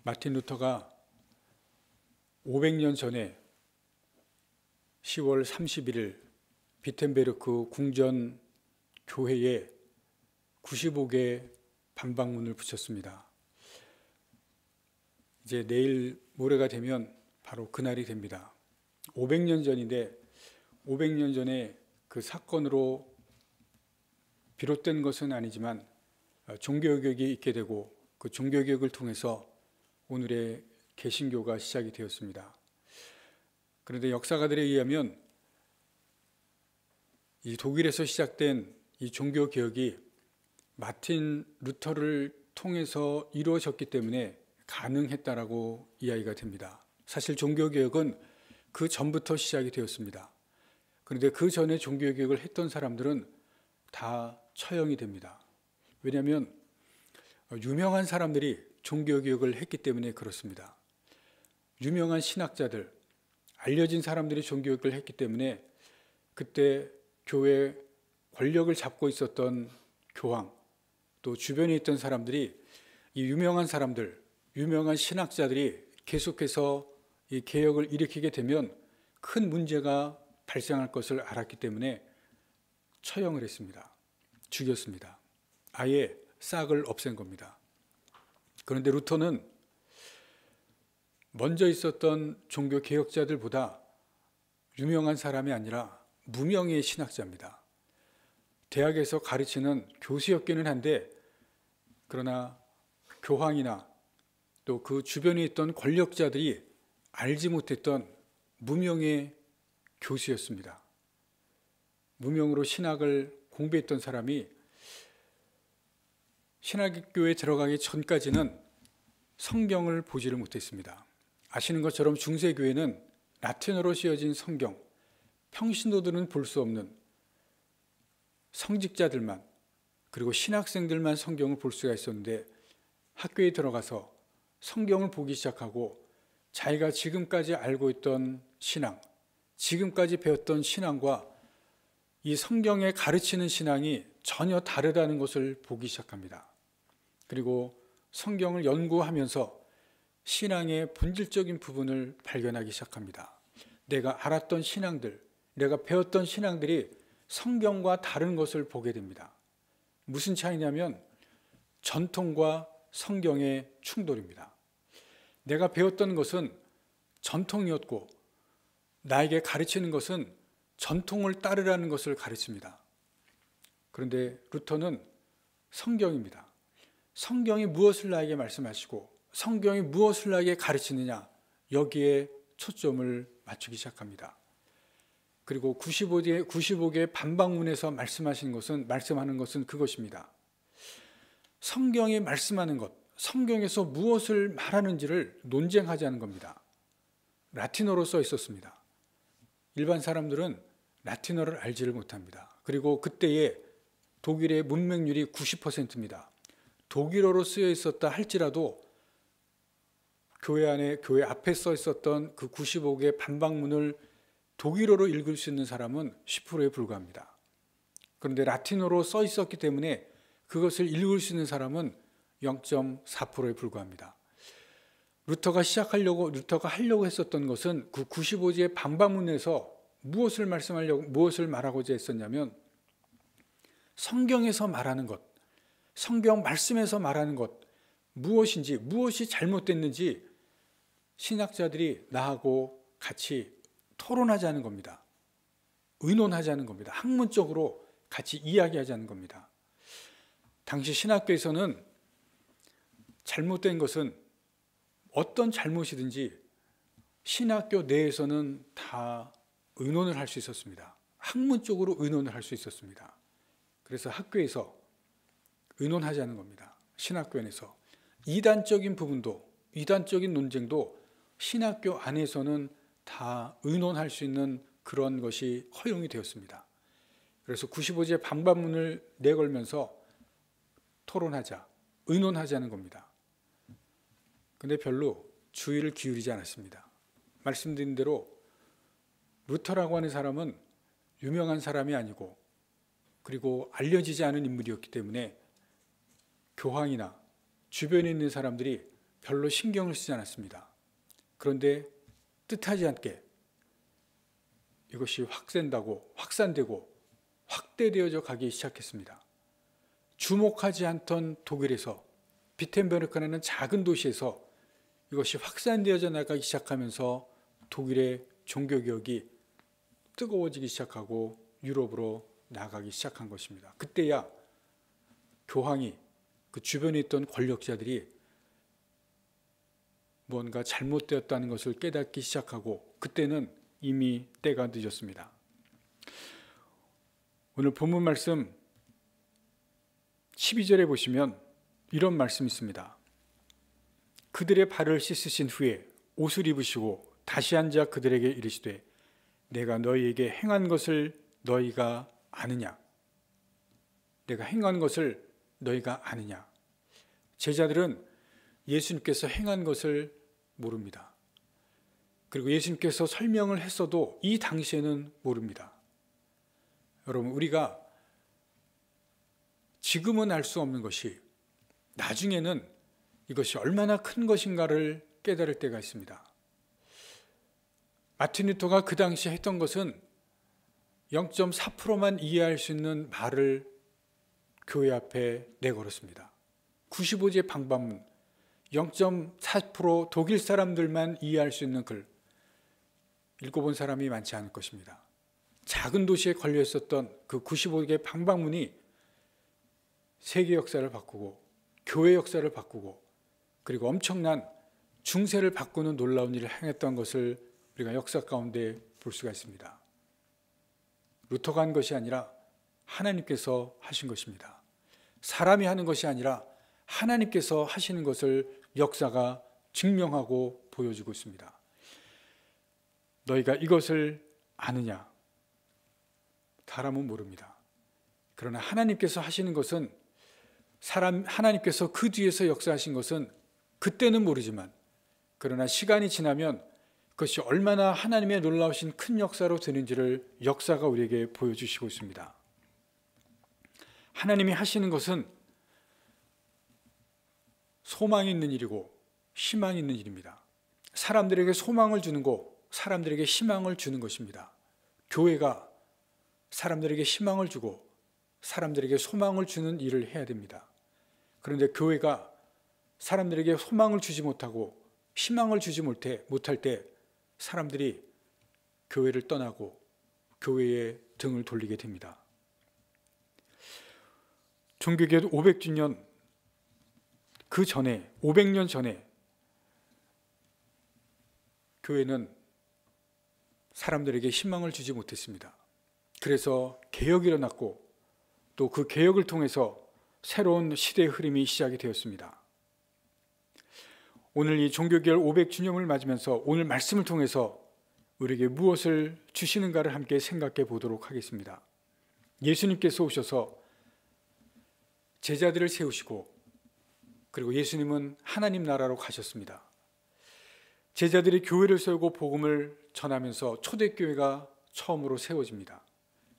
마틴 루터가 500년 전에 10월 31일 비텐베르크 궁전 교회에 95개 반박문을 붙였습니다. 이제 내일 모레가 되면 바로 그날이 됩니다. 500년 전인데 500년 전에 그 사건으로 비롯된 것은 아니지만 종교개혁이 있게 되고 그 종교개혁을 통해서 오늘의 개신교가 시작이 되었습니다. 그런데 역사가들에 의하면 이 독일에서 시작된 이 종교개혁이 마틴 루터를 통해서 이루어졌기 때문에 가능했다라고 이야기가 됩니다. 사실 종교개혁은 그 전부터 시작이 되었습니다. 그런데 그 전에 종교개혁을 했던 사람들은 다 처형이 됩니다. 왜냐하면 유명한 사람들이 종교개혁을 했기 때문에 그렇습니다. 유명한 신학자들, 알려진 사람들이 종교개혁을 했기 때문에 그때 교회 권력을 잡고 있었던 교황, 또 주변에 있던 사람들이 이 유명한 사람들, 유명한 신학자들이 계속해서 이 개혁을 일으키게 되면 큰 문제가 발생할 것을 알았기 때문에 처형을 했습니다. 죽였습니다. 아예 싹을 없앤 겁니다. 그런데 루터는 먼저 있었던 종교 개혁자들보다 유명한 사람이 아니라 무명의 신학자입니다. 대학에서 가르치는 교수였기는 한데 그러나 교황이나 또 그 주변에 있던 권력자들이 알지 못했던 무명의 교수였습니다. 무명으로 신학을 공부했던 사람이 신학교에 들어가기 전까지는 성경을 보지를 못했습니다. 아시는 것처럼 중세교회는 라틴어로 쓰여진 성경, 평신도들은 볼 수 없는 성직자들만 그리고 신학생들만 성경을 볼 수가 있었는데 학교에 들어가서 성경을 보기 시작하고 자기가 지금까지 알고 있던 신앙, 지금까지 배웠던 신앙과 이 성경에 가르치는 신앙이 전혀 다르다는 것을 보기 시작합니다. 그리고 성경을 연구하면서 신앙의 본질적인 부분을 발견하기 시작합니다. 내가 알았던 신앙들, 내가 배웠던 신앙들이 성경과 다른 것을 보게 됩니다. 무슨 차이냐면 전통과 성경의 충돌입니다. 내가 배웠던 것은 전통이었고 나에게 가르치는 것은 전통을 따르라는 것을 가르칩니다. 그런데 루터는 성경입니다. 성경이 무엇을 나에게 말씀하시고 성경이 무엇을 나에게 가르치느냐, 여기에 초점을 맞추기 시작합니다. 그리고 95개의 반박문에서 말씀하는 것은 그것입니다. 성경이 말씀하는 것, 성경에서 무엇을 말하는지를 논쟁하자는 겁니다. 라틴어로 써 있었습니다. 일반 사람들은 라틴어를 알지를 못합니다. 그리고 그때의 독일의 문맹률이 90%입니다. 독일어로 쓰여 있었다 할지라도 교회 앞에 써 있었던 그 95개 반박문을 독일어로 읽을 수 있는 사람은 10%에 불과합니다. 그런데 라틴어로 써 있었기 때문에 그것을 읽을 수 있는 사람은 0.4%에 불과합니다. 루터가 하려고 했었던 것은 그 95지의 반박문에서 무엇을 말하고자 했었냐면 성경에서 말하는 것, 성경 말씀에서 말하는 것, 무엇이 잘못됐는지 신학자들이 나하고 같이 토론하자는 겁니다. 의논하자는 겁니다. 학문적으로 같이 이야기하자는 겁니다. 당시 신학교에서는 잘못된 것은 어떤 잘못이든지 신학교 내에서는 다 의논을 할 수 있었습니다. 학문적으로 의논을 할 수 있었습니다. 그래서 학교에서 의논하자는 겁니다. 신학교 안에서 이단적인 부분도, 이단적인 논쟁도 신학교 안에서는 다 의논할 수 있는 그런 것이 허용이 되었습니다. 그래서 95지의 반박문을 내걸면서 토론하자, 의논하자는 겁니다. 근데 별로 주의를 기울이지 않았습니다. 말씀드린 대로 루터라고 하는 사람은 유명한 사람이 아니고 그리고 알려지지 않은 인물이었기 때문에 교황이나 주변에 있는 사람들이 별로 신경을 쓰지 않았습니다. 그런데 뜻하지 않게 이것이 확산되고 확대되어져 가기 시작했습니다. 주목하지 않던 독일에서, 비텐베르크라는 작은 도시에서 이것이 확산되어져 나가기 시작하면서 독일의 종교개혁이 뜨거워지기 시작하고 유럽으로 나가기 시작한 것입니다. 그때야 교황이, 그 주변에 있던 권력자들이 뭔가 잘못되었다는 것을 깨닫기 시작하고, 그때는 이미 때가 늦었습니다. 오늘 본문 말씀 12절에 보시면 이런 말씀이 있습니다. 그들의 발을 씻으신 후에 옷을 입으시고 다시 앉아 그들에게 이르시되 내가 너희에게 행한 것을 너희가 아느냐? 내가 행한 것을 너희가 아느냐? 제자들은 예수님께서 행한 것을 모릅니다. 그리고 예수님께서 설명을 했어도 이 당시에는 모릅니다. 여러분, 우리가 지금은 알 수 없는 것이 나중에는 이것이 얼마나 큰 것인가를 깨달을 때가 있습니다. 마틴 루터가 그 당시에 했던 것은 0.4%만 이해할 수 있는 말을 교회 앞에 내걸었습니다. 95제 방반문, 0.4% 독일 사람들만 이해할 수 있는 글, 읽어본 사람이 많지 않을 것입니다. 작은 도시에 걸려 있었던 그 95개 방방문이 세계 역사를 바꾸고 교회 역사를 바꾸고 그리고 엄청난 중세를 바꾸는 놀라운 일을 행했던 것을 우리가 역사 가운데 볼 수가 있습니다. 루터가 한 것이 아니라 하나님께서 하신 것입니다. 사람이 하는 것이 아니라 하나님께서 하시는 것을 역사가 증명하고 보여주고 있습니다. 너희가 이것을 아느냐? 사람은 모릅니다. 그러나 하나님께서 하시는 것은, 하나님께서 그 뒤에서 역사하신 것은 그때는 모르지만, 그러나 시간이 지나면 그것이 얼마나 하나님의 놀라우신 큰 역사로 되는지를 역사가 우리에게 보여주시고 있습니다. 하나님이 하시는 것은 소망이 있는 일이고 희망이 있는 일입니다. 사람들에게 소망을 주는 것, 사람들에게 희망을 주는 것입니다. 교회가 사람들에게 희망을 주고 사람들에게 소망을 주는 일을 해야 됩니다. 그런데 교회가 사람들에게 소망을 주지 못하고 희망을 주지 못할 때 사람들이 교회를 떠나고 교회에 등을 돌리게 됩니다. 종교개혁 500주년 그 전에, 500년 전에 교회는 사람들에게 희망을 주지 못했습니다. 그래서 개혁이 일어났고 또 그 개혁을 통해서 새로운 시대의 흐름이 시작이 되었습니다. 오늘 이 종교개혁 500주년을 맞으면서 오늘 말씀을 통해서 우리에게 무엇을 주시는가를 함께 생각해 보도록 하겠습니다. 예수님께서 오셔서 제자들을 세우시고 그리고 예수님은 하나님 나라로 가셨습니다. 제자들이 교회를 세우고 복음을 전하면서 초대교회가 처음으로 세워집니다.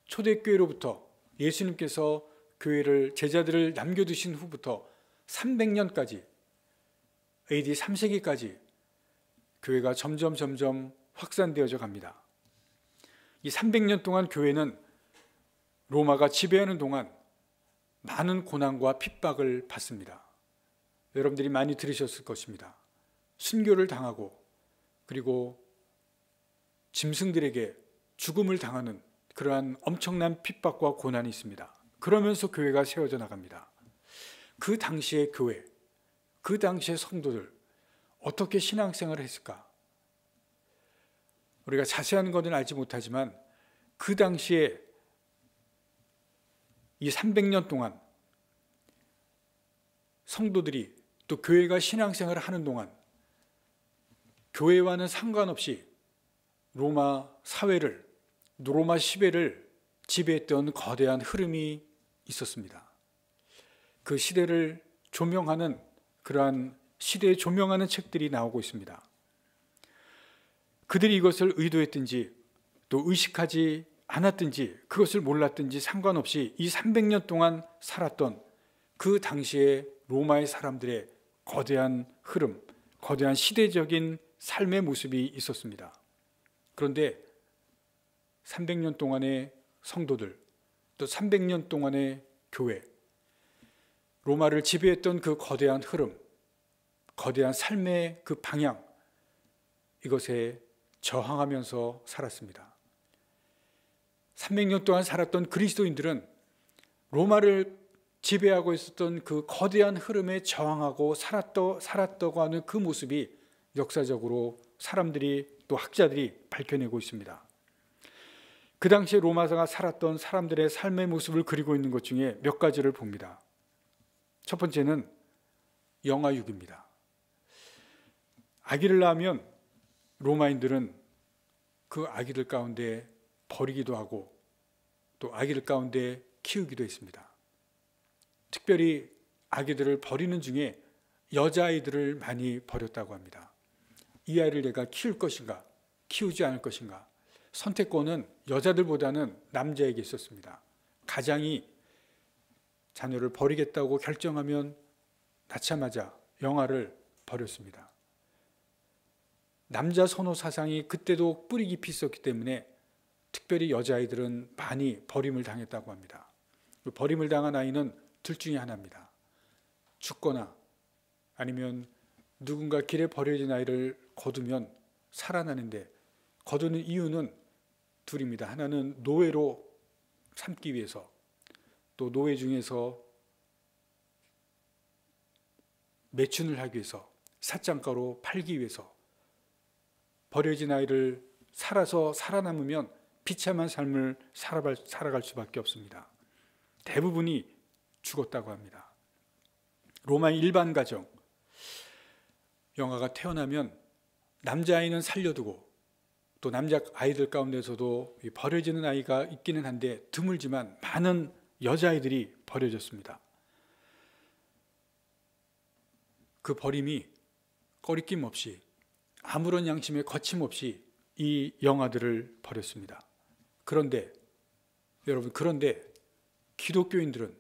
초대교회로부터 예수님께서 교회를, 제자들을 남겨두신 후부터 300년까지, AD 3세기까지 교회가 점점 확산되어져 갑니다. 이 300년 동안 교회는 로마가 지배하는 동안 많은 고난과 핍박을 받습니다. 여러분들이 많이 들으셨을 것입니다. 순교를 당하고 그리고 짐승들에게 죽음을 당하는 그러한 엄청난 핍박과 고난이 있습니다. 그러면서 교회가 세워져 나갑니다. 그 당시의 교회, 그 당시의 성도들 어떻게 신앙생활을 했을까? 우리가 자세한 것은 알지 못하지만 그 당시에 이 300년 동안 성도들이 또 교회가 신앙생활을 하는 동안 교회와는 상관없이 로마 사회를, 로마 시대를 지배했던 거대한 흐름이 있었습니다. 그 시대를 조명하는, 그러한 시대에 조명하는 책들이 나오고 있습니다. 그들이 이것을 의도했든지 또 의식하지 않았든지 그것을 몰랐든지 상관없이 이 300년 동안 살았던 그 당시의 로마의 사람들의 거대한 흐름, 거대한 시대적인 삶의 모습이 있었습니다. 그런데 300년 동안의 성도들, 또 300년 동안의 교회, 로마를 지배했던 그 거대한 흐름, 거대한 삶의 그 방향, 이것에 저항하면서 살았습니다. 300년 동안 살았던 그리스도인들은 로마를 지배하고 있었던 그 거대한 흐름에 저항하고 살았다고 하는 그 모습이 역사적으로 사람들이 또 학자들이 밝혀내고 있습니다. 그 당시에 로마가 살았던 사람들의 삶의 모습을 그리고 있는 것 중에 몇 가지를 봅니다. 첫 번째는 영아육입니다. 아기를 낳으면 로마인들은 그 아기들 가운데 버리기도 하고 또 아기들 가운데 키우기도 했습니다. 특별히 아기들을 버리는 중에 여자아이들을 많이 버렸다고 합니다. 이 아이를 내가 키울 것인가 키우지 않을 것인가, 선택권은 여자들보다는 남자에게 있었습니다. 가장이 자녀를 버리겠다고 결정하면 낳자마자 영아를 버렸습니다. 남자 선호 사상이 그때도 뿌리 깊이 있었기 때문에 특별히 여자아이들은 많이 버림을 당했다고 합니다. 버림을 당한 아이는 둘 중에 하나입니다. 죽거나 아니면 누군가 길에 버려진 아이를 거두면 살아나는데, 거두는 이유는 둘입니다. 하나는 노예로 삼기 위해서, 또 노예 중에서 매춘을 하기 위해서, 삿장가로 팔기 위해서. 버려진 아이를 살아서 살아남으면 비참한 삶을 살아갈 수밖에 없습니다. 대부분이 죽었다고 합니다. 로마의 일반 가정, 영아가 태어나면 남자아이는 살려두고 또 남자아이들 가운데서도 버려지는 아이가 있기는 한데 드물지만 많은 여자아이들이 버려졌습니다. 그 버림이 꺼리낌 없이 아무런 양심에 거침없이 이 영아들을 버렸습니다. 그런데 여러분, 기독교인들은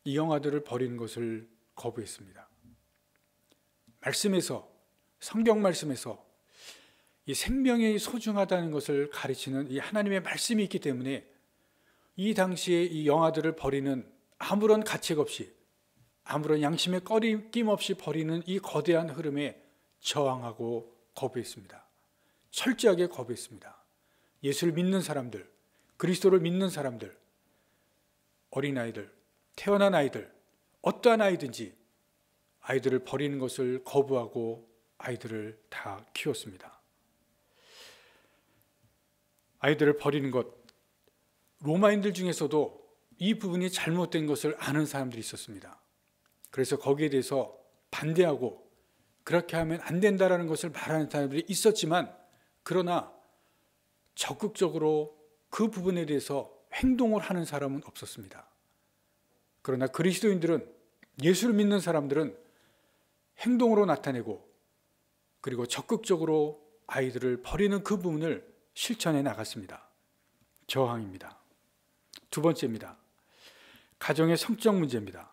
이 영아들을 버리는 것을 거부했습니다. 말씀에서, 성경 말씀에서 이 생명이 소중하다는 것을 가르치는 이 하나님의 말씀이 있기 때문에 이 당시에 이 영아들을 버리는, 아무런 가책 없이 아무런 양심에 꺼리낌 없이 버리는 이 거대한 흐름에 저항하고 거부했습니다. 철저하게 거부했습니다. 예수를 믿는 사람들, 그리스도를 믿는 사람들, 어린아이들, 태어난 아이들, 어떠한 아이든지 아이들을 버리는 것을 거부하고 아이들을 다 키웠습니다. 아이들을 버리는 것, 로마인들 중에서도 이 부분이 잘못된 것을 아는 사람들이 있었습니다. 그래서 거기에 대해서 반대하고 그렇게 하면 안 된다라는 것을 말하는 사람들이 있었지만, 그러나 적극적으로 그 부분에 대해서 행동을 하는 사람은 없었습니다. 그러나 그리스도인들은, 예수를 믿는 사람들은 행동으로 나타내고 그리고 적극적으로 아이들을 버리는 그 부분을 실천해 나갔습니다. 저항입니다. 두 번째입니다. 가정의 성적 문제입니다.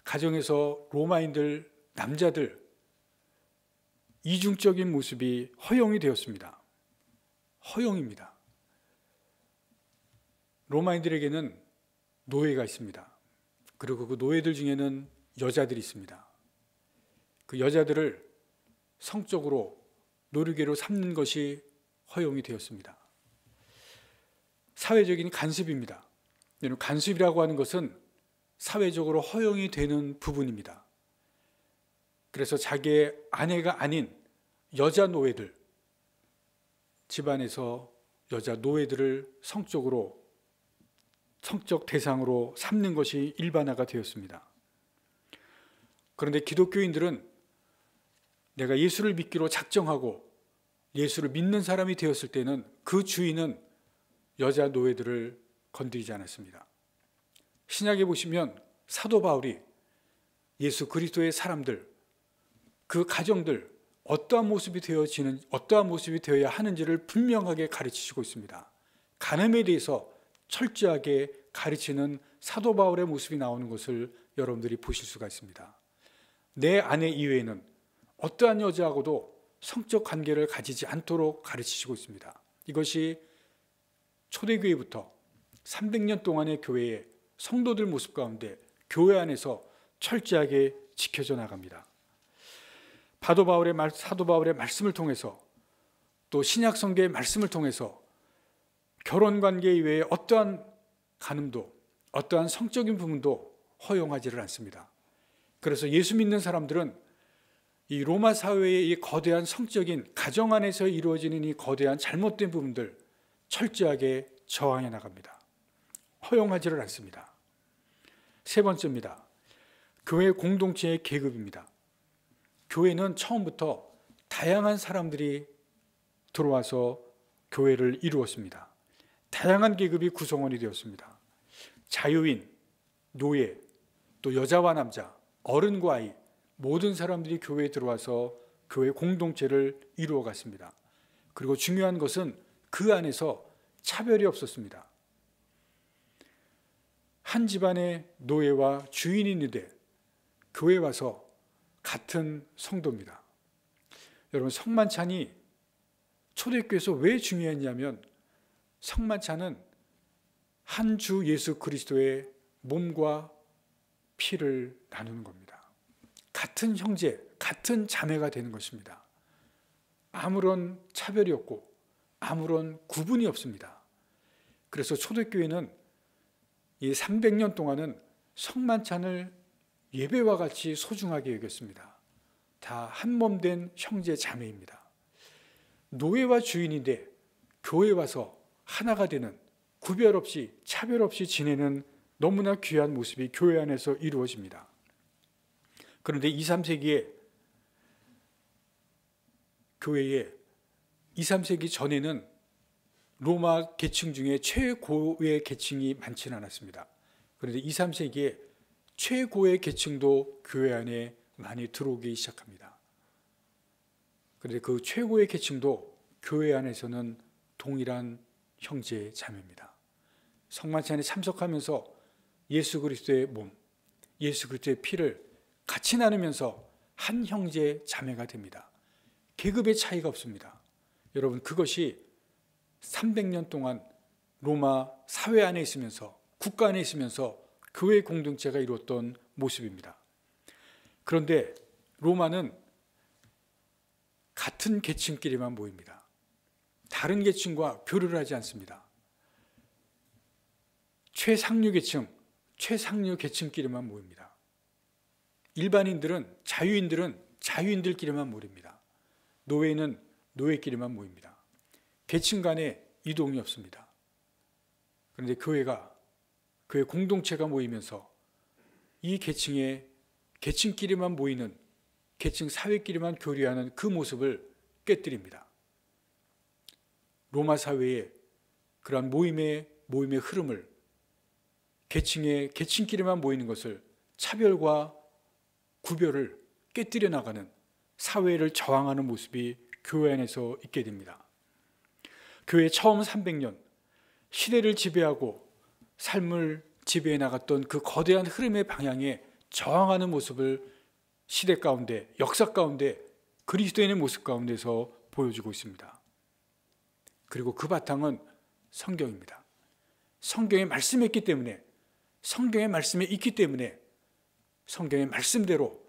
가정에서 로마인들, 남자들 이중적인 모습이 허용이 되었습니다. 허용입니다. 로마인들에게는 노예가 있습니다. 그리고 그 노예들 중에는 여자들이 있습니다. 그 여자들을 성적으로 노르개로 삼는 것이 허용이 되었습니다. 사회적인 간섭입니다. 간섭이라고 하는 것은 사회적으로 허용이 되는 부분입니다. 그래서 자기의 아내가 아닌 여자 노예들, 집안에서 여자 노예들을 성적 대상으로 삼는 것이 일반화가 되었습니다. 그런데 기독교인들은 내가 예수를 믿기로 작정하고 예수를 믿는 사람이 되었을 때는 그 주인은 여자 노예들을 건드리지 않았습니다. 신약에 보시면 사도 바울이 예수 그리스도의 사람들, 그 가정들 어떠한 모습이 되어야 하는지를 분명하게 가르치시고 있습니다. 간음에 대해서 철저하게 가르치는 사도 바울의 모습이 나오는 것을 여러분들이 보실 수가 있습니다. 내 아내 이외에는 어떠한 여자하고도 성적 관계를 가지지 않도록 가르치시고 있습니다. 이것이 초대교회부터 300년 동안의 교회의 성도들 모습 가운데 교회 안에서 철저하게 지켜져 나갑니다. 사도 바울의 말씀을 통해서 또 신약 성경의 말씀을 통해서 결혼 관계 이외에 어떠한 간음도 어떠한 성적인 부분도 허용하지를 않습니다. 그래서 예수 믿는 사람들은 이 로마 사회의 이 거대한 성적인 가정 안에서 이루어지는 이 거대한 잘못된 부분들 철저하게 저항해 나갑니다. 허용하지를 않습니다. 세 번째입니다. 교회 공동체의 계급입니다. 교회는 처음부터 다양한 사람들이 들어와서 교회를 이루었습니다. 다양한 계급이 구성원이 되었습니다. 자유인, 노예, 또 여자와 남자, 어른과 아이, 모든 사람들이 교회에 들어와서 교회 공동체를 이루어 갔습니다. 그리고 중요한 것은 그 안에서 차별이 없었습니다. 한 집안의 노예와 주인이 있는데 교회에 와서 같은 성도입니다. 여러분, 성만찬이 초대교회에서 왜 중요했냐면 성만찬은 한 주 예수 그리스도의 몸과 피를 나누는 겁니다. 같은 형제, 같은 자매가 되는 것입니다. 아무런 차별이 없고 아무런 구분이 없습니다. 그래서 초대교회는 이 300년 동안은 성만찬을 예배와 같이 소중하게 여겼습니다. 다 한 몸 된 형제 자매입니다. 노예와 주인인데 교회에 와서 하나가 되는, 구별 없이 차별 없이 지내는 너무나 귀한 모습이 교회 안에서 이루어집니다. 그런데 2, 3세기에 교회에 2, 3세기 전에는 로마 계층 중에 최고의 계층이 많지는 않았습니다. 그런데 2, 3세기에 최고의 계층도 교회 안에 많이 들어오기 시작합니다. 그런데 그 최고의 계층도 교회 안에서는 동일한 형제 자매입니다. 성만찬에 참석하면서 예수 그리스도의 몸, 예수 그리스도의 피를 같이 나누면서 한 형제 자매가 됩니다. 계급의 차이가 없습니다. 여러분, 그것이 300년 동안 로마 사회 안에 있으면서, 국가 안에 있으면서 교회 공동체가 이루었던 모습입니다. 그런데 로마는 같은 계층끼리만 모입니다. 다른 계층과 교류를 하지 않습니다. 최상류 계층, 최상류 계층끼리만 모입니다. 일반인들은, 자유인들은 자유인들끼리만 모입니다. 노예는 노예끼리만 모입니다. 계층 간에 이동이 없습니다. 그런데 교회가, 교회 공동체가 모이면서 이 계층끼리만 모이는, 계층 사회끼리만 교류하는 그 모습을 깨뜨립니다. 로마 사회의 그러한 모임의 흐름을, 계층끼리만 모이는 것을, 차별과 구별을 깨뜨려 나가는, 사회를 저항하는 모습이 교회 안에서 있게 됩니다. 교회 처음 300년, 시대를 지배하고 삶을 지배해 나갔던 그 거대한 흐름의 방향에 저항하는 모습을 시대 가운데, 역사 가운데, 그리스도인의 모습 가운데서 보여주고 있습니다. 그리고 그 바탕은 성경입니다. 성경의 말씀이 있기 때문에, 성경의 말씀에 있기 때문에 성경의 말씀대로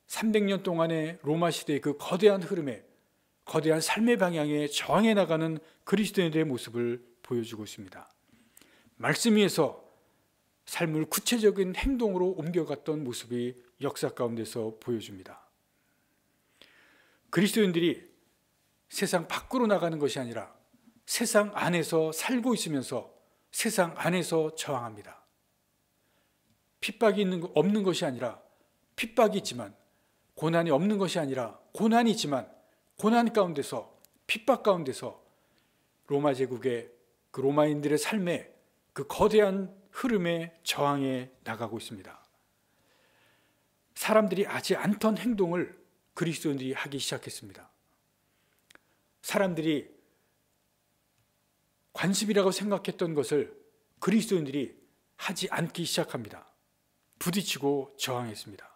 300년 동안의 로마 시대의 그 거대한 흐름에, 거대한 삶의 방향에 저항해 나가는 그리스도인들의 모습을 보여주고 있습니다. 말씀 위에서 삶을 구체적인 행동으로 옮겨갔던 모습이 역사 가운데서 보여줍니다. 그리스도인들이 세상 밖으로 나가는 것이 아니라 세상 안에서 살고 있으면서 세상 안에서 저항합니다. 핍박이 없는 것이 아니라 핍박이 있지만, 고난이 없는 것이 아니라 고난이 있지만, 고난 가운데서, 핍박 가운데서 로마 제국의 그 로마인들의 삶에, 그 거대한 흐름에 저항해 나가고 있습니다. 사람들이 하지 않던 행동을 그리스도인들이 하기 시작했습니다. 사람들이 관습이라고 생각했던 것을 그리스도인들이 하지 않기 시작합니다. 부딪히고 저항했습니다.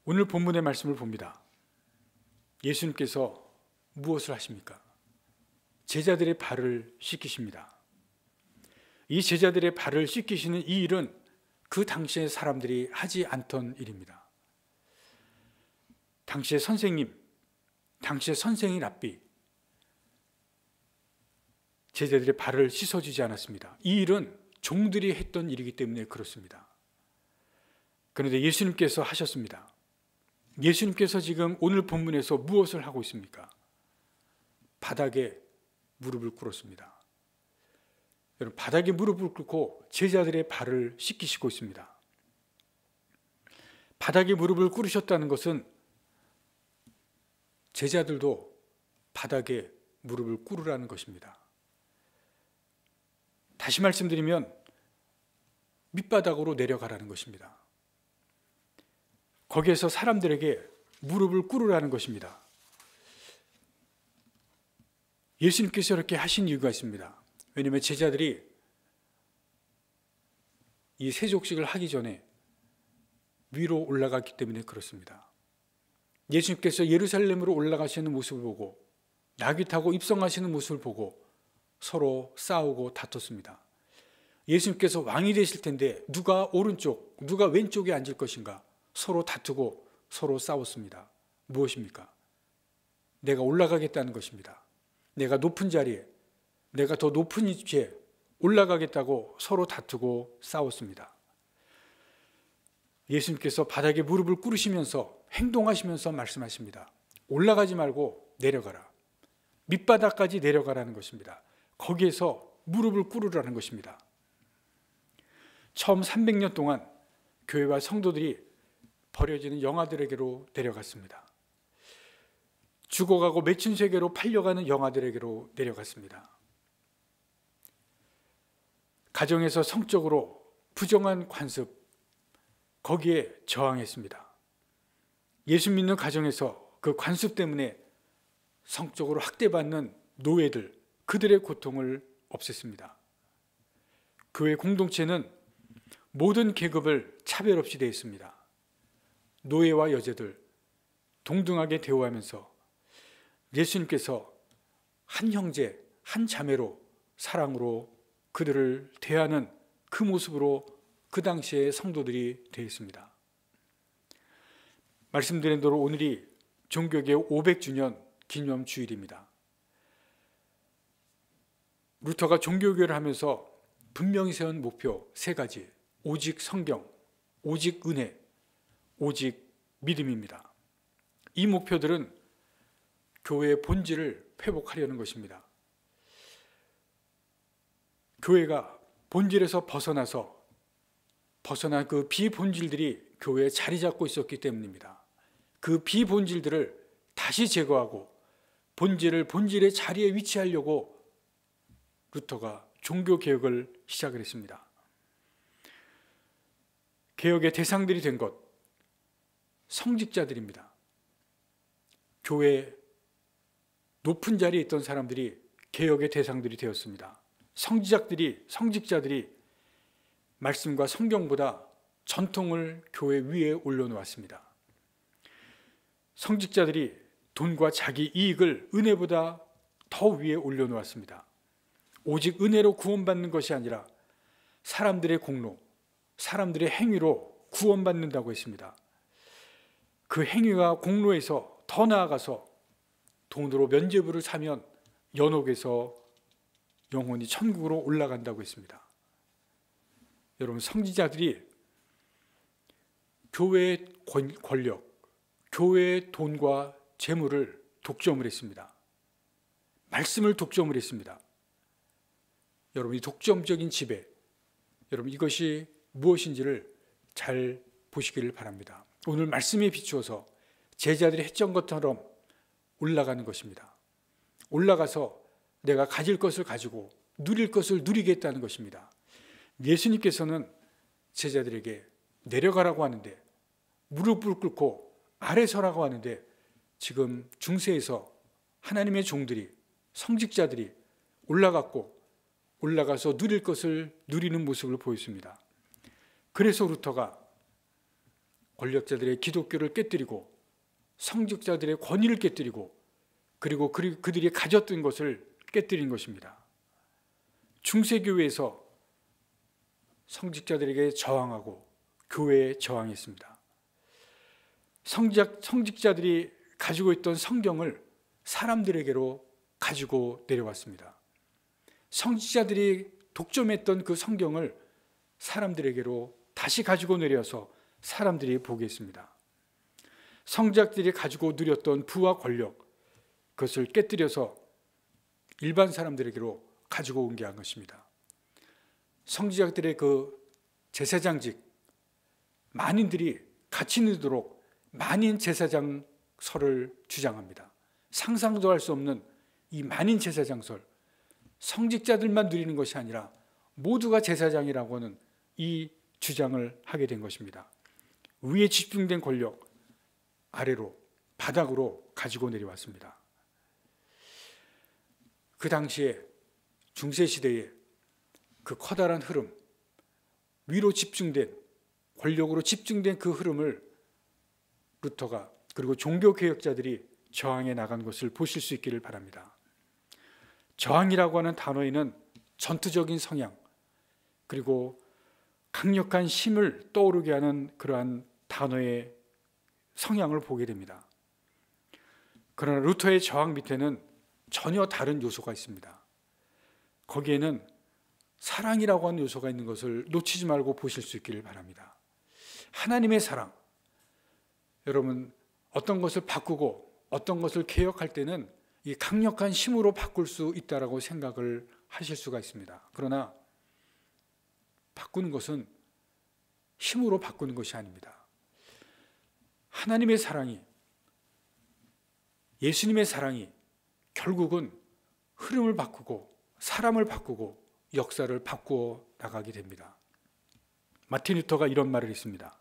오늘 본문의 말씀을 봅니다. 예수님께서 무엇을 하십니까? 제자들의 발을 씻기십니다. 이 제자들의 발을 씻기시는 이 일은 그 당시의 사람들이 하지 않던 일입니다. 당시의 선생님, 당시의 선생이 랍비, 제자들의 발을 씻어주지 않았습니다. 이 일은 종들이 했던 일이기 때문에 그렇습니다. 그런데 예수님께서 하셨습니다. 예수님께서 지금 오늘 본문에서 무엇을 하고 있습니까? 바닥에 무릎을 꿇었습니다. 여러분, 바닥에 무릎을 꿇고 제자들의 발을 씻기시고 있습니다. 바닥에 무릎을 꿇으셨다는 것은 제자들도 바닥에 무릎을 꿇으라는 것입니다. 다시 말씀드리면 밑바닥으로 내려가라는 것입니다. 거기에서 사람들에게 무릎을 꿇으라는 것입니다. 예수님께서 이렇게 하신 이유가 있습니다. 왜냐하면 제자들이 이 세족식을 하기 전에 위로 올라갔기 때문에 그렇습니다. 예수님께서 예루살렘으로 올라가시는 모습을 보고 나귀 타고 입성하시는 모습을 보고 서로 싸우고 다퉜습니다. 예수님께서 왕이 되실 텐데 누가 오른쪽, 누가 왼쪽에 앉을 것인가 서로 다투고 서로 싸웠습니다. 무엇입니까? 내가 올라가겠다는 것입니다. 내가 높은 자리에, 내가 더 높은 위치에 올라가겠다고 서로 다투고 싸웠습니다. 예수님께서 바닥에 무릎을 꿇으시면서 행동하시면서 말씀하십니다. 올라가지 말고 내려가라. 밑바닥까지 내려가라는 것입니다. 거기에서 무릎을 꿇으라는 것입니다. 처음 300년 동안 교회와 성도들이 버려지는 영아들에게로 내려갔습니다. 죽어가고 맺힌 세계로 팔려가는 영아들에게로 내려갔습니다. 가정에서 성적으로 부정한 관습, 거기에 저항했습니다. 예수 믿는 가정에서 그 관습 때문에 성적으로 학대받는 노예들, 그들의 고통을 없앴습니다. 교회 공동체는 모든 계급을 차별 없이 되어 있습니다. 노예와 여자들 동등하게 대우하면서 예수님께서 한 형제, 한 자매로 사랑으로 그들을 대하는 그 모습으로 그 당시의 성도들이 되어 있습니다. 말씀드린 대로 오늘이 종교개혁 500주년 기념 주일입니다. 루터가 종교개혁을 하면서 분명히 세운 목표 3가지, 오직 성경, 오직 은혜, 오직 믿음입니다. 이 목표들은 교회의 본질을 회복하려는 것입니다. 교회가 본질에서 벗어난 그 비본질들이 교회에 자리 잡고 있었기 때문입니다. 그 비본질들을 다시 제거하고 본질의 자리에 위치하려고 루터가 종교개혁을 시작을 했습니다. 개혁의 대상들이 된 것, 성직자들입니다. 교회 높은 자리에 있던 사람들이 개혁의 대상들이 되었습니다. 성직자들이 말씀과 성경보다 전통을 교회 위에 올려놓았습니다. 성직자들이 돈과 자기 이익을 은혜보다 더 위에 올려놓았습니다. 오직 은혜로 구원받는 것이 아니라 사람들의 공로, 사람들의 행위로 구원받는다고 했습니다. 그 행위와 공로에서 더 나아가서 돈으로 면죄부를 사면 연옥에서 영혼이 천국으로 올라간다고 했습니다. 여러분, 성직자들이 교회의 권력, 교회의 돈과 재물을 독점을 했습니다. 말씀을 독점을 했습니다. 여러분, 이 독점적인 지배, 여러분 이것이 무엇인지를 잘 보시기를 바랍니다. 오늘 말씀에 비추어서 제자들이 했던 것처럼 올라가는 것입니다. 올라가서 내가 가질 것을 가지고 누릴 것을 누리겠다는 것입니다. 예수님께서는 제자들에게 내려가라고 하는데, 무릎을 꿇고 아래 서라고 하는데, 지금 중세에서 하나님의 종들이, 성직자들이 올라가서 누릴 것을 누리는 모습을 보였습니다. 그래서 루터가 권력자들의 기독교를 깨뜨리고 성직자들의 권위를 깨뜨리고 그리고 그들이 가졌던 것을 깨뜨린 것입니다. 중세교회에서 성직자들에게 저항하고 교회에 저항했습니다. 성직자들이 가지고 있던 성경을 사람들에게로 가지고 내려왔습니다. 성직자들이 독점했던 그 성경을 사람들에게로 다시 가지고 내려와서 사람들이 보게 했습니다. 성직자들이 가지고 누렸던 부와 권력, 그것을 깨뜨려서 일반 사람들에게로 가지고 온 게 한 것입니다. 성직자들의 그 제사장직, 만인들이 같이 누도록 만인 제사장설을 주장합니다. 상상도 할 수 없는 이 만인 제사장설, 성직자들만 누리는 것이 아니라 모두가 제사장이라고 하는 이 주장을 하게 된 것입니다. 위에 집중된 권력, 아래로, 바닥으로 가지고 내려왔습니다. 그 당시에 중세시대에 그 커다란 흐름, 위로 집중된, 권력으로 집중된 그 흐름을 루터가 그리고 종교개혁자들이 저항해 나간 것을 보실 수 있기를 바랍니다. 저항이라고 하는 단어에는 전투적인 성향, 그리고 강력한 힘을 떠오르게 하는 그러한 단어의 성향을 보게 됩니다. 그러나 루터의 저항 밑에는 전혀 다른 요소가 있습니다. 거기에는 사랑이라고 하는 요소가 있는 것을 놓치지 말고 보실 수 있기를 바랍니다. 하나님의 사랑. 여러분, 어떤 것을 바꾸고 어떤 것을 개혁할 때는 이 강력한 힘으로 바꿀 수 있다라고 생각을 하실 수가 있습니다. 그러나 바꾸는 것은 힘으로 바꾸는 것이 아닙니다. 하나님의 사랑이, 예수님의 사랑이 결국은 흐름을 바꾸고 사람을 바꾸고 역사를 바꾸어 나가게 됩니다. 마틴 루터가 이런 말을 했습니다.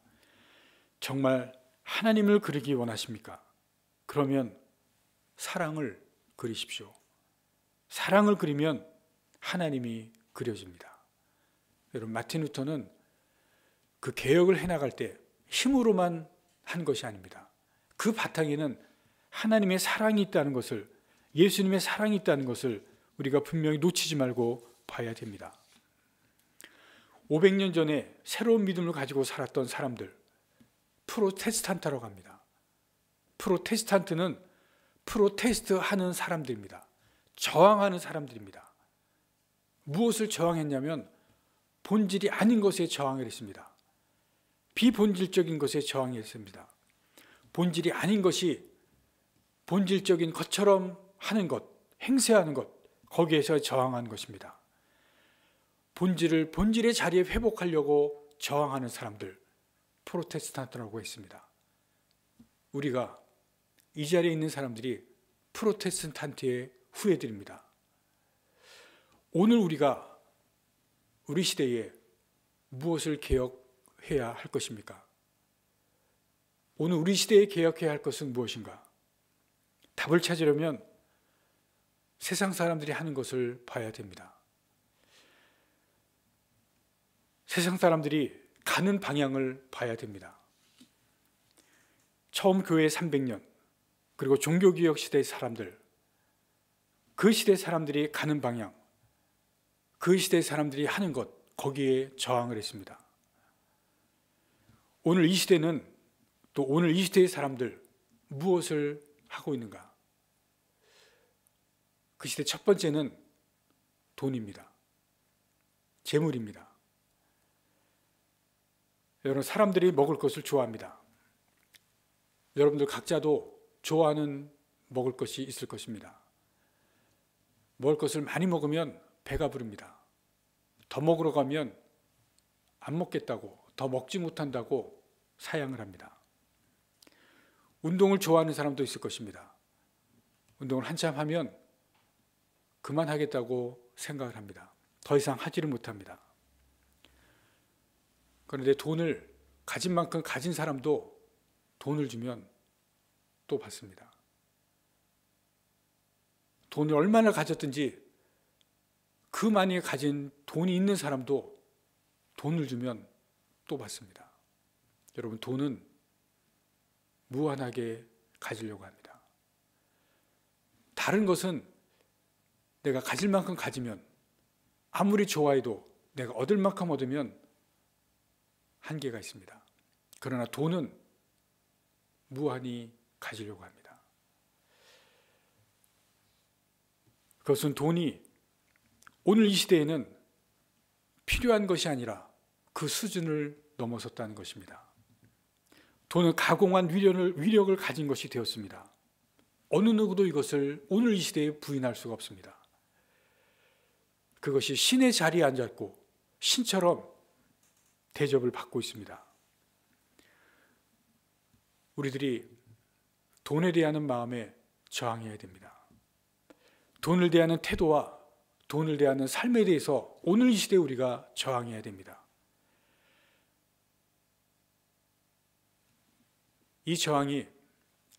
정말 하나님을 그리기 원하십니까? 그러면 사랑을 그리십시오. 사랑을 그리면 하나님이 그려집니다. 여러분, 마틴 루터는 그 개혁을 해나갈 때 힘으로만 한 것이 아닙니다. 그 바탕에는 하나님의 사랑이 있다는 것을, 예수님의 사랑이 있다는 것을 우리가 분명히 놓치지 말고 봐야 됩니다. 500년 전에 새로운 믿음을 가지고 살았던 사람들, 프로테스탄트라고 합니다. 프로테스탄트는 프로테스트 하는 사람들입니다. 저항하는 사람들입니다. 무엇을 저항했냐면 본질이 아닌 것에 저항을 했습니다. 비본질적인 것에 저항했습니다. 본질이 아닌 것이 본질적인 것처럼 하는 것, 행세하는 것, 거기에서 저항하는 것입니다. 본질의 자리에 회복하려고 저항하는 사람들, 프로테스탄트라고 했습니다. 우리가 이 자리에 있는 사람들이 프로테스탄트의 후예들입니다. 오늘 우리가 우리 시대에 무엇을 개혁해야 할 것입니까? 오늘 우리 시대에 개혁해야 할 것은 무엇인가? 답을 찾으려면 세상 사람들이 하는 것을 봐야 됩니다. 세상 사람들이 가는 방향을 봐야 됩니다. 처음 교회 300년, 그리고 종교개혁 시대의 사람들, 그 시대 사람들이 가는 방향, 그 시대 사람들이 하는 것, 거기에 저항을 했습니다. 오늘 이 시대는, 또 오늘 이 시대의 사람들 무엇을 하고 있는가? 그 시대 첫 번째는 돈입니다. 재물입니다. 여러분, 사람들이 먹을 것을 좋아합니다. 여러분들 각자도 좋아하는 먹을 것이 있을 것입니다. 먹을 것을 많이 먹으면 배가 부릅니다. 더 먹으러 가면 안 먹겠다고, 더 먹지 못한다고 사양을 합니다. 운동을 좋아하는 사람도 있을 것입니다. 운동을 한참 하면 그만하겠다고 생각을 합니다. 더 이상 하지를 못합니다. 그런데 돈을 가진 만큼 가진 사람도 돈을 주면 또 받습니다. 돈을 얼마나 가졌든지 그 많이 가진 돈이 있는 사람도 돈을 주면 또 받습니다. 여러분, 돈은 무한하게 가지려고 합니다. 다른 것은 내가 가질 만큼 가지면, 아무리 좋아해도 내가 얻을 만큼 얻으면 한계가 있습니다. 그러나 돈은 무한히 가지려고 합니다. 그것은 돈이 오늘 이 시대에는 필요한 것이 아니라 그 수준을 넘어섰다는 것입니다. 돈은 가공한 위력을 가진 것이 되었습니다. 어느 누구도 이것을 오늘 이 시대에 부인할 수가 없습니다. 그것이 신의 자리에 앉았고 신처럼 대접을 받고 있습니다. 우리들이 돈에 대한 마음에 저항해야 됩니다. 돈을 대하는 태도와 돈을 대하는 삶에 대해서 오늘 이 시대에 우리가 저항해야 됩니다. 이 저항이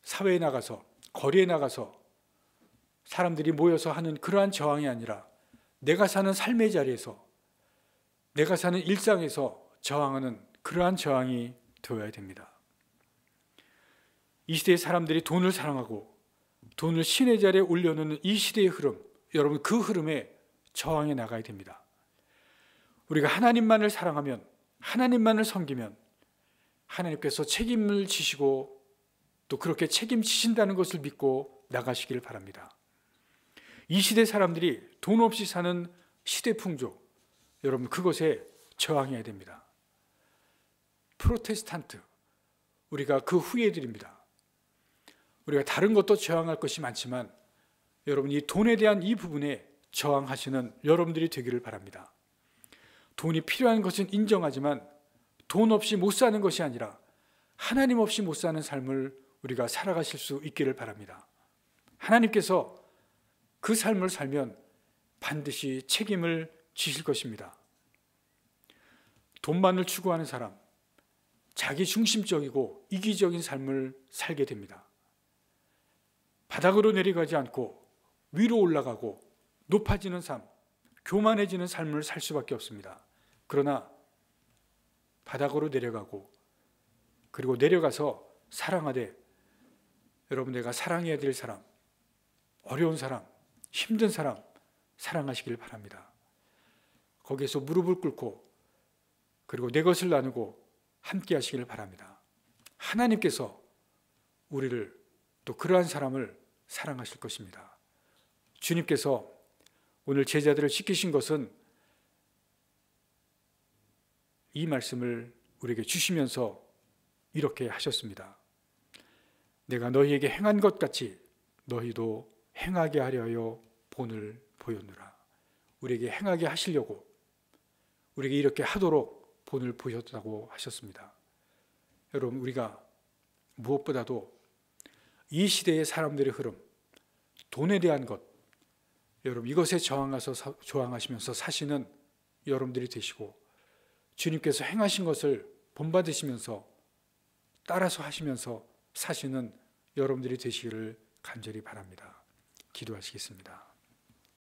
사회에 나가서, 거리에 나가서 사람들이 모여서 하는 그러한 저항이 아니라 내가 사는 삶의 자리에서, 내가 사는 일상에서 저항하는 그러한 저항이 되어야 됩니다. 이 시대의 사람들이 돈을 사랑하고 돈을 신의 자리에 올려놓는 이 시대의 흐름, 여러분 그 흐름에 저항해 나가야 됩니다. 우리가 하나님만을 사랑하면, 하나님만을 섬기면 하나님께서 책임을 지시고 또 그렇게 책임지신다는 것을 믿고 나가시기를 바랍니다. 이 시대 사람들이 돈 없이 사는 시대 풍조, 여러분 그것에 저항해야 됩니다. 프로테스탄트, 우리가 그 후예들입니다. 우리가 다른 것도 저항할 것이 많지만 여러분 이 돈에 대한 이 부분에 저항하시는 여러분들이 되기를 바랍니다. 돈이 필요한 것은 인정하지만 돈 없이 못 사는 것이 아니라 하나님 없이 못 사는 삶을 우리가 살아가실 수 있기를 바랍니다. 하나님께서 그 삶을 살면 반드시 책임을 지실 것입니다. 돈만을 추구하는 사람, 자기 중심적이고 이기적인 삶을 살게 됩니다. 바닥으로 내려가지 않고 위로 올라가고 높아지는 삶, 교만해지는 삶을 살 수밖에 없습니다. 그러나 바닥으로 내려가고 그리고 내려가서 사랑하되, 여러분 내가 사랑해야 될 사람, 어려운 사람, 힘든 사람 사랑하시길 바랍니다. 거기에서 무릎을 꿇고 그리고 내 것을 나누고 함께 하시길 바랍니다. 하나님께서 우리를 또 그러한 사람을 사랑하실 것입니다. 주님께서 오늘 제자들을 시키신 것은 이 말씀을 우리에게 주시면서 이렇게 하셨습니다. 내가 너희에게 행한 것 같이 너희도 행하게 하려여 본을 보였노라. 우리에게 행하게 하시려고, 우리에게 이렇게 하도록 본을 보였다고 하셨습니다. 여러분 우리가 무엇보다도 이 시대의 사람들의 흐름, 돈에 대한 것, 여러분 이것에 저항하시면서 사시는 여러분들이 되시고 주님께서 행하신 것을 본받으시면서 따라서 하시면서 사시는 여러분들이 되시기를 간절히 바랍니다. 기도하시겠습니다.